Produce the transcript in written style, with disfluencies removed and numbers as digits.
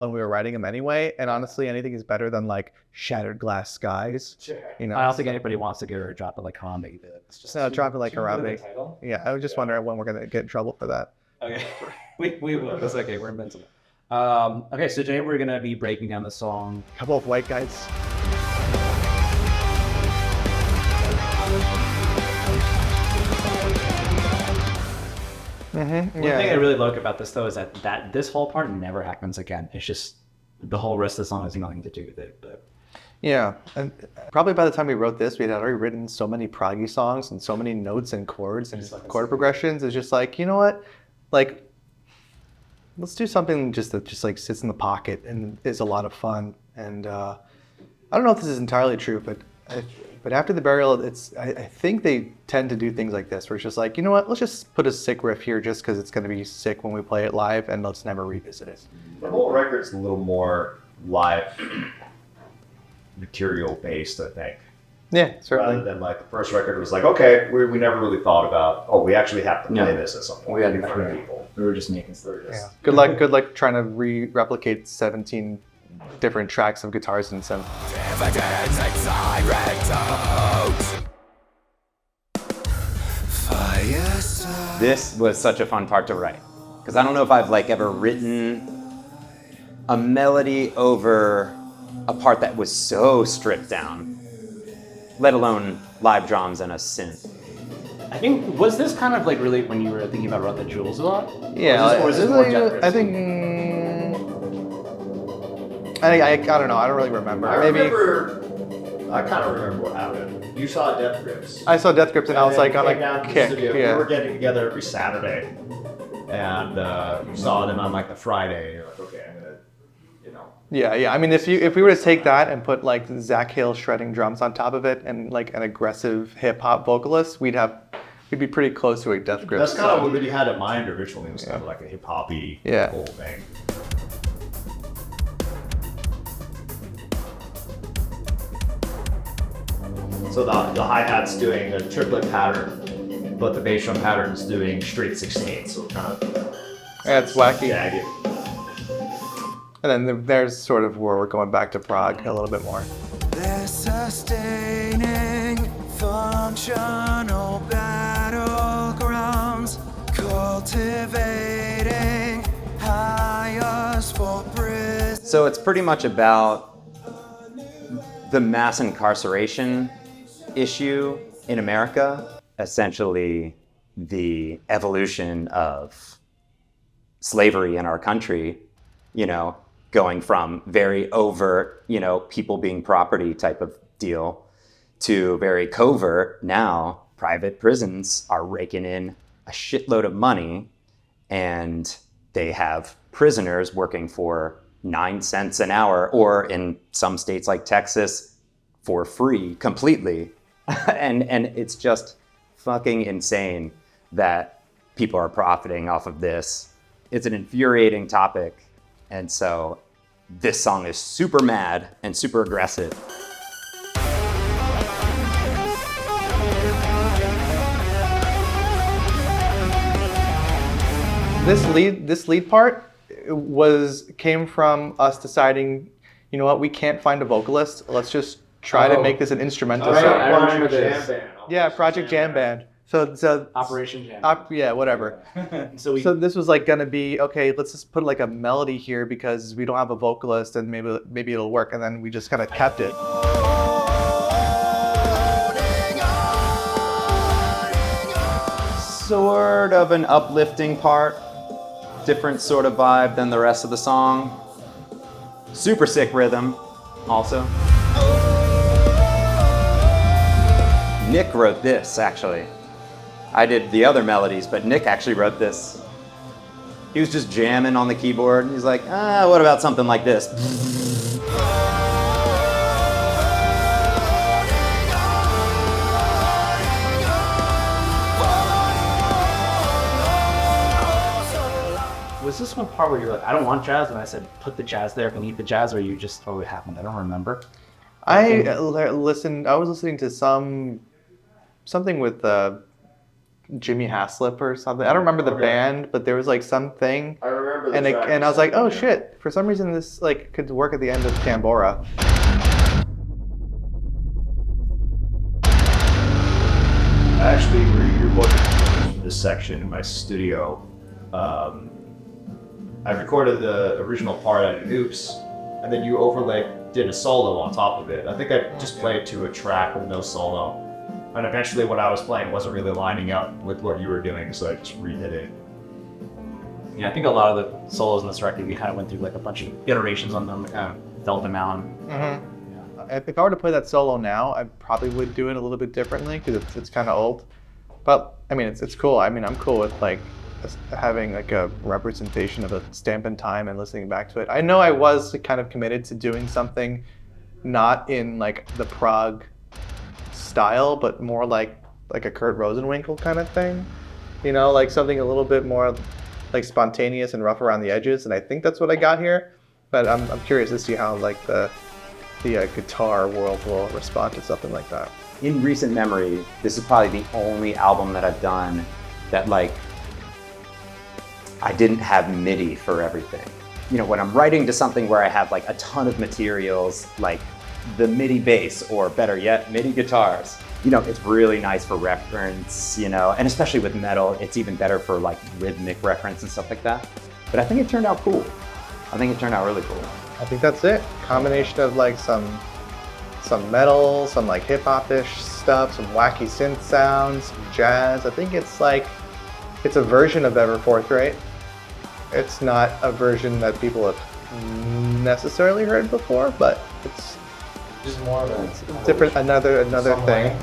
when we were writing them anyway. And honestly, anything is better than like Shattered Glass Skies. Sure. You know, I don't think anybody wants to give her a drop of like Harambe. It's just drop it like Harambe. title. Yeah, I was just wondering when we're gonna get in trouble for that. Okay, we will. It's okay. We're invincible. Okay, so today we're gonna be breaking down the song. Couple of white guys. One thing I really like about this though is that this whole part never happens again. It's just the whole rest of the song has nothing to do with it. But yeah, and probably by the time we wrote this, we had already written so many proggy songs and so many notes and chords and chord progressions. It's just like, you know what, like let's do something just that just like sits in the pocket and is a lot of fun. And I don't know if this is entirely true, but after the burial, I think they tend to do things like this, where it's just like, you know what, let's just put a sick riff here just because it's going to be sick when we play it live, and let's never revisit it. The whole record's a little more live material based, I think. Yeah, certainly. Rather than like the first record was like, okay, we never really thought about, oh, we actually have to play this at some point. We had in front of people. We were just making stories. Yeah. Good luck trying to replicate 17 different tracks of guitars and synth. This was such a fun part to write, because I don't know if I've like ever written a melody over a part that was so stripped down, let alone live drums and a synth. I think, was this kind of like really when you were thinking about Run the Jewels a lot? Yeah, or is this more I don't know. I don't really remember. I kind of remember what happened. You saw Death Grips. I saw Death Grips and I was like on came down a to the kick. studio. Yeah. We were getting together every Saturday, and you saw them on like the Friday. You're like, okay, I'm gonna, you know. Yeah. I mean, if we were to take that and put like Zach Hill shredding drums on top of it and like an aggressive hip hop vocalist, we'd be pretty close to a Death Grips. That's kind of what you had in mind originally. It was kind of like a hip hoppy whole thing. So the hi-hat's doing a triplet pattern, but the bass drum pattern's doing straight 16th, so kind of... Yeah, it's wacky. Jagged. And then there's sort of where we're going back to prog a little bit more. They're sustaining functional battlegrounds, cultivating highest for prison. So it's pretty much about the mass incarceration issue in America, essentially the evolution of slavery in our country, you know, going from very overt, you know, people being property type of deal to very covert. Now, private prisons are raking in a shitload of money, and they have prisoners working for 9 cents an hour, or in some states like Texas, for free completely. and it's just fucking insane that people are profiting off of this. It's an infuriating topic. And so this song is super mad and super aggressive. This lead part came from us deciding, you know what, we can't find a vocalist. Let's just try to make this an instrumental song. I remember this. Yeah, Project Jam Band. So Operation Jam. Yeah, whatever. So this was like gonna be, okay, let's just put like a melody here because we don't have a vocalist and maybe it'll work, and then we just kind of kept it. Sort of an uplifting part, different sort of vibe than the rest of the song. Super sick rhythm, also. Nick wrote this, actually. I did the other melodies, but Nick actually wrote this. He was just jamming on the keyboard, and he's like, what about something like this? was this one part where you're like, I don't want jazz, and I said, put the jazz there, can you eat the jazz, or you just, oh, it happened? I don't remember. I was listening to something with Jimmy Haslip or something. I don't remember the band, but there was like something. I remember the and track I was like, oh shit, For some reason, this like could work at the end of Tambora. I actually re-recorded this section in my studio. I recorded the original part at an oops, and then you did a solo on top of it. I think I just played to a track with no solo. And eventually what I was playing wasn't really lining up with what you were doing, so I just redid it. Yeah, I think a lot of the solos in this record, we kind of went through like a bunch of iterations on them, kind of felt them out. If I were to play that solo now, I probably would do it a little bit differently because it's kind of old. But I mean, it's cool. I mean, I'm cool with like having like a representation of a stamp in time and listening back to it. I know I was kind of committed to doing something not in like the prog style, but more like a Kurt Rosenwinkel kind of thing. You know, like something a little bit more like spontaneous and rough around the edges. And I think that's what I got here. But I'm curious to see how like the guitar world will respond to something like that. In recent memory, this is probably the only album that I've done that like I didn't have MIDI for everything. You know, when I'm writing to something where I have like a ton of materials, like the MIDI bass, or better yet, MIDI guitars, you know, it's really nice for reference, you know, and especially with metal, it's even better for like rhythmic reference and stuff like that. But I think it turned out cool. I think it turned out really cool. I think that's it. Combination of like some metal, some like hip hop-ish stuff, some wacky synth sounds, some jazz. I think it's a version of Ever Fourth Rate. It's not a version that people have necessarily heard before, but it's Just more of a different, another thing.